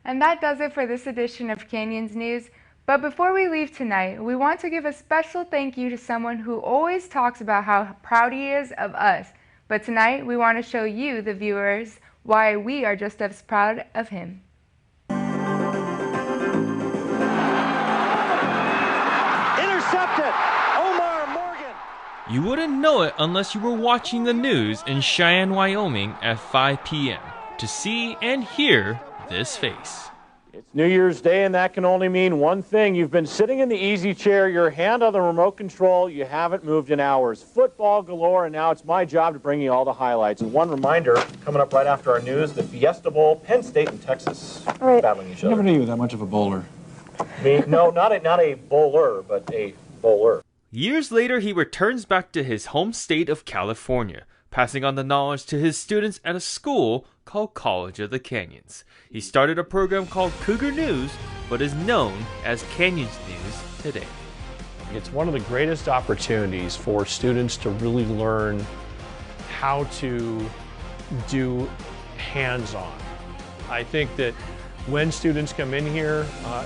And that does it for this edition of Canyons News. But before we leave tonight, we want to give a special thank you to someone who always talks about how proud he is of us. But tonight, we want to show you, the viewers, why we are just as proud of him. Intercepted! Omar Morgan! You wouldn't know it unless you were watching the news in Cheyenne, Wyoming at 5 p.m. to see and hear this face. It's New Year's Day, and that can only mean one thing. You've been sitting in the easy chair, your hand on the remote control, you haven't moved in hours. Football galore, and now it's my job to bring you all the highlights. And one reminder, coming up right after our news, the Fiesta Bowl, Penn State and Texas battling each other. I never knew you were that much of a bowler. Me? No, not a bowler, but a bowler. Years later, he returns back to his home state of California, passing on the knowledge to his students at a school called College of the Canyons. He started a program called Cougar News, but is known as Canyons News today. It's one of the greatest opportunities for students to really learn how to do hands-on. I think that when students come in here,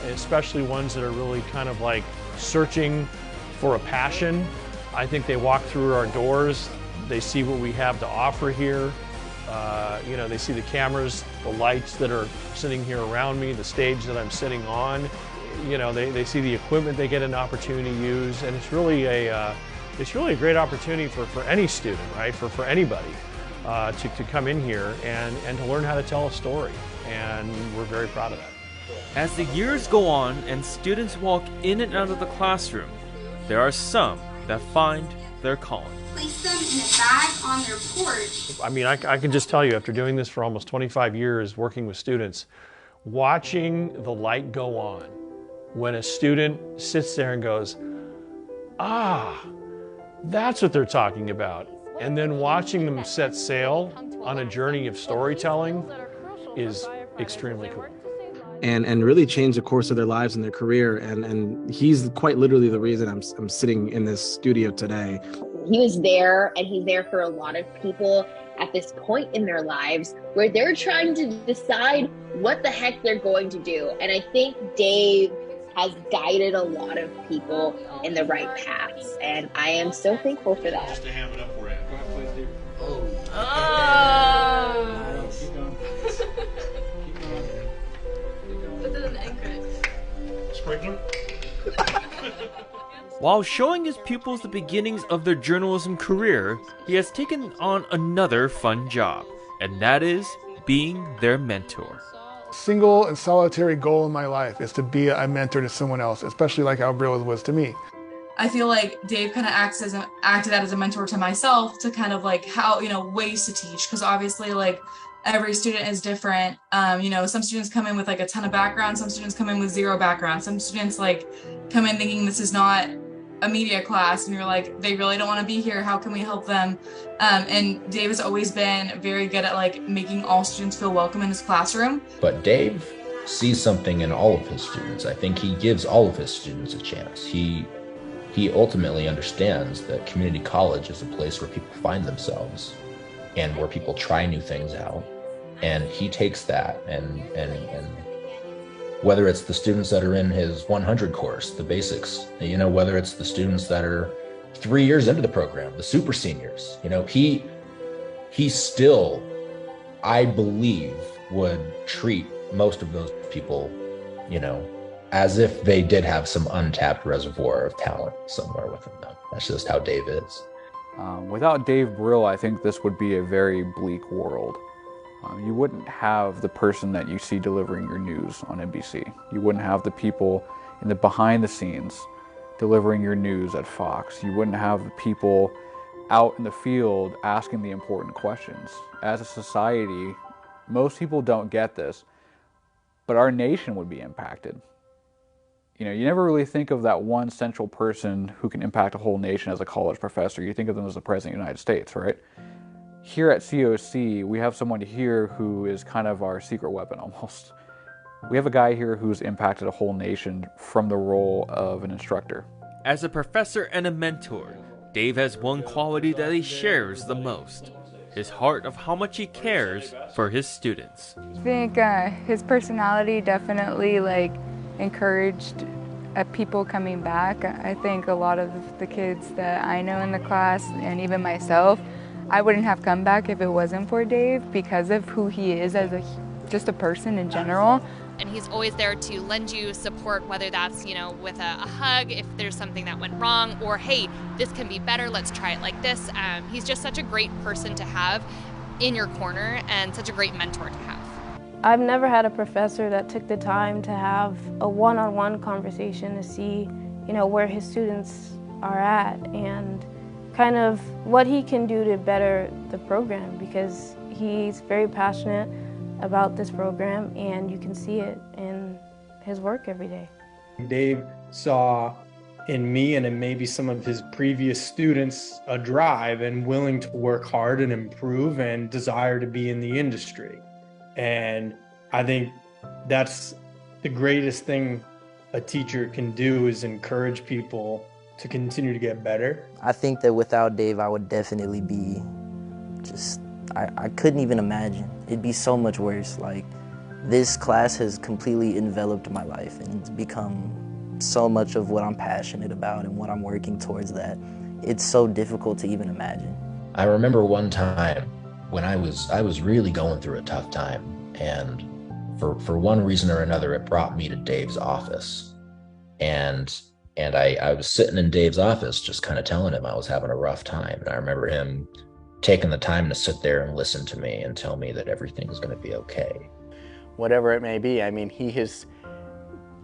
especially ones that are really kind of like searching for a passion, I think they walk through our doors, they see what we have to offer here. They see the cameras, the lights that are sitting here around me, the stage that I'm sitting on. They see the equipment they get an opportunity to use, and it's really a great opportunity for any student, right? For anybody to come in here and to learn how to tell a story, and we're very proud of that. As the years go on and students walk in and out of the classroom, there are some that find their calling. Place them in a bag on their porch. I mean, I can just tell you, after doing this for almost 25 years, working with students, watching the light go on when a student sits there and goes, ah, that's what they're talking about. And then watching them set sail on a journey of storytelling is extremely cool. And really change the course of their lives and their career. And he's quite literally the reason I'm sitting in this studio today. He was there, and he's there for a lot of people at this point in their lives where they're trying to decide what the heck they're going to do. And I think Dave has guided a lot of people in the right paths, and I am so thankful for that. Just to ham it up for you. Go ahead, please, Dave. Oh! Nice. Keep going. Keep going. That doesn't anchor. Sprinkler? While showing his pupils the beginnings of their journalism career, he has taken on another fun job, and that is being their mentor. Single and solitary goal in my life is to be a mentor to someone else, especially like how Brill was to me. I feel like Dave kind of acted out as a mentor to myself to kind of like how, ways to teach, because obviously like every student is different. Some students come in with like a ton of background, some students come in with zero background, some students like come in thinking this is not a media class, and you're like, they really don't want to be here, how can we help them? And Dave has always been very good at like making all students feel welcome in his classroom. But Dave sees something in all of his students. I think he gives all of his students a chance. He ultimately understands that community college is a place where people find themselves and where people try new things out. And he takes that and whether it's the students that are in his 100 course, the basics, whether it's the students that are 3 years into the program, the super seniors, he still, I believe, would treat most of those people, as if they did have some untapped reservoir of talent somewhere within them. That's just how Dave is. Without Dave Brill, I think this would be a very bleak world. You wouldn't have the person that you see delivering your news on NBC. You wouldn't have the people in the behind the scenes delivering your news at Fox. You wouldn't have the people out in the field asking the important questions. As a society, most people don't get this, but our nation would be impacted. You never really think of that one central person who can impact a whole nation as a college professor. You think of them as the President of the United States, right? Here at COC, we have someone here who is kind of our secret weapon almost. We have a guy here who's impacted a whole nation from the role of an instructor. As a professor and a mentor, Dave has one quality that he shares the most. his heart of how much he cares for his students. I think his personality definitely encouraged people coming back. I think a lot of the kids that I know in the class, and even myself, I wouldn't have come back if it wasn't for Dave because of who he is as just a person in general. And he's always there to lend you support, whether that's, with a hug, if there's something that went wrong, or hey, this can be better, let's try it like this. He's just such a great person to have in your corner and such a great mentor to have. I've never had a professor that took the time to have a one-on-one conversation to see, where his students are at and kind of what he can do to better the program, because he's very passionate about this program and you can see it in his work every day. Dave saw in me and in maybe some of his previous students a drive and willing to work hard and improve and desire to be in the industry. And I think that's the greatest thing a teacher can do, is encourage people to continue to get better. I think that without Dave, I would definitely be I couldn't even imagine. It'd be so much worse. This class has completely enveloped my life and it's become so much of what I'm passionate about and what I'm working towards, that it's so difficult to even imagine. I remember one time when I was really going through a tough time, and for one reason or another, it brought me to Dave's office. And I was sitting in Dave's office just kind of telling him I was having a rough time. And I remember him taking the time to sit there and listen to me and tell me that everything's going to be okay. Whatever it may be, I mean, he has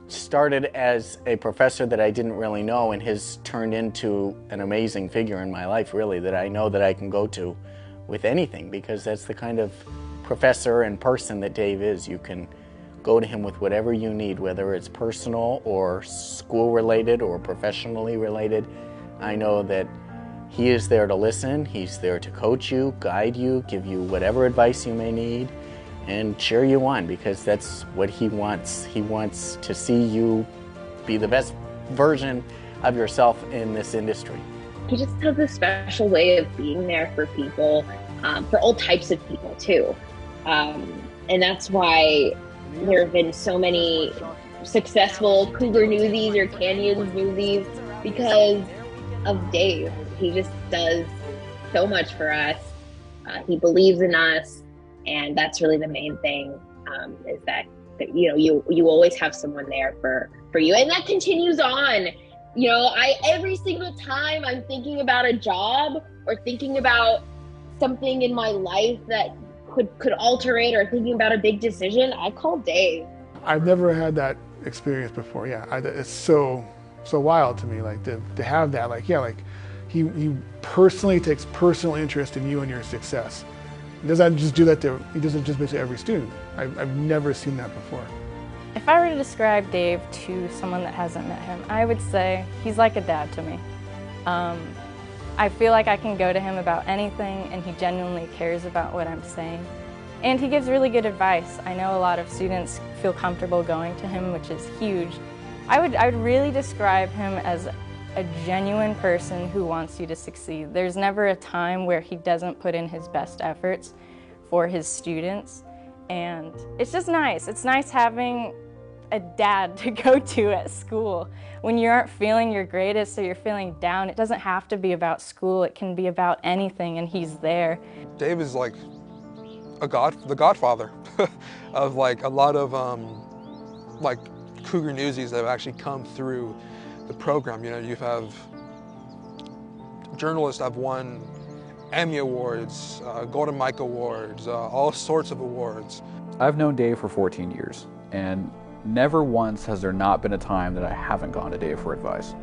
started as a professor that I didn't really know and has turned into an amazing figure in my life, really, that I know that I can go to with anything, because that's the kind of professor and person that Dave is. You can go to him with whatever you need, whether it's personal or school related or professionally related. I know that he is there to listen, he's there to coach you, guide you, give you whatever advice you may need, and cheer you on, because that's what he wants. He wants to see you be the best version of yourself in this industry. He just has a special way of being there for people, for all types of people too. And that's why there have been so many successful Cougar Newsies or Canyons Newsies, because of Dave. He just does so much for us. He believes in us, and that's really the main thing, is that you always have someone there for you, and that continues on. Every single time I'm thinking about a job or thinking about something in my life that could alter it, or thinking about a big decision, I call Dave. I've never had that experience before. It's so wild to me, to have that. He personally takes personal interest in you and your success. He doesn't just do that he doesn't just make it to every student. I've never seen that before. If I were to describe Dave to someone that hasn't met him, I would say he's like a dad to me. I feel like I can go to him about anything, and he genuinely cares about what I'm saying. And he gives really good advice. I know a lot of students feel comfortable going to him, which is huge. I would really describe him as a genuine person who wants you to succeed. There's never a time where he doesn't put in his best efforts for his students. And it's just nice. It's nice having a dad to go to at school. When you aren't feeling your greatest or you're feeling down, it doesn't have to be about school. It can be about anything, and he's there. Dave is like the godfather of a lot of Cougar Newsies that have actually come through the program. You have journalists that have won Emmy Awards, Golden Mike Awards, all sorts of awards. I've known Dave for 14 years, and never once has there not been a time that I haven't gone to Dave for advice.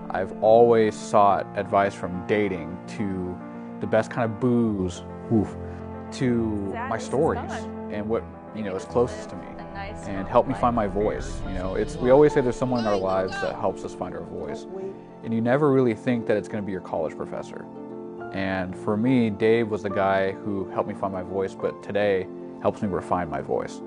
I've always sought advice from dating to the best kind of booze, to my stories and what is closest to me, and help me find my voice. We always say there's someone in our lives that helps us find our voice, and you never really think that it's going to be your college professor. And for me, Dave was the guy who helped me find my voice, but today helps me refine my voice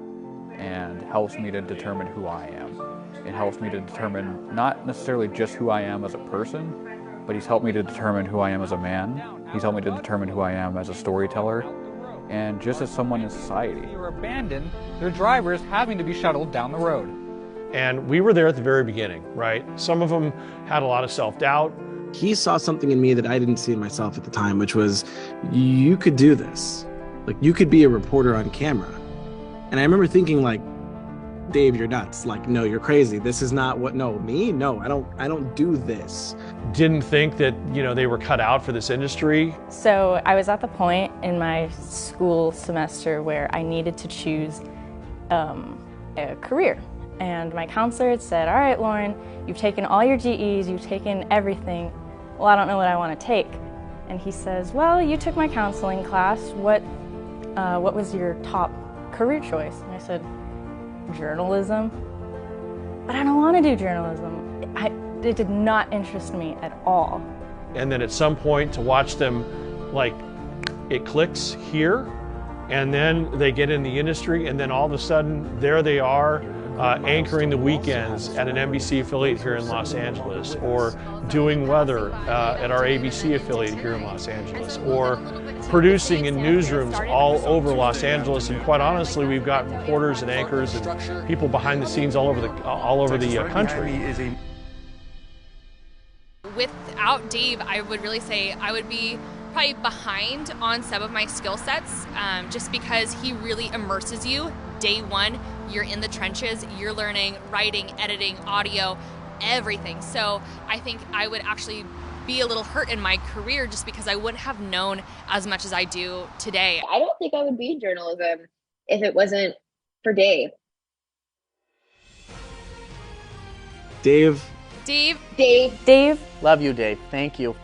and helps me to determine who I am. It helps me to determine not necessarily just who I am as a person, but he's helped me to determine who I am as a man He's helped me to determine who I am as a storyteller and just as someone in society. They were abandoned, their drivers having to be shuttled down the road. And we were there at the very beginning, right? Some of them had a lot of self-doubt. He saw something in me that I didn't see in myself at the time, which was, you could do this. Like, you could be a reporter on camera. And I remember thinking, like, Dave, you're nuts. Like, no, you're crazy. This is not what, no, me? No, I don't do this. Didn't think that, you know, they were cut out for this industry. So I was at the point in my school semester where I needed to choose a career. And my counselor had said, all right, Lauren, you've taken all your GEs, you've taken everything. Well, I don't know what I want to take. And he says, well, you took my counseling class. What was your top career choice? And I said, journalism. But I don't want to do journalism. It did not interest me at all. And then at some point to watch them, like, it clicks here, and then they get in the industry, and then all of a sudden, there they are, anchoring the weekends at an NBC affiliate here in Los Angeles, or doing weather at our ABC affiliate here in Los Angeles, or producing in newsrooms all over Los Angeles. And quite honestly, we've got reporters and anchors and people behind the scenes all over the country. Without Dave, I would really say I would be probably behind on some of my skill sets, just because he really immerses you. Day one, you're in the trenches, you're learning writing, editing, audio, everything. So I think I would actually be a little hurt in my career just because I wouldn't have known as much as I do today. I don't think I would be in journalism if it wasn't for Dave. Dave. Dave. Love you, Dave. Thank you.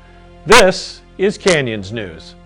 This is Canyons News.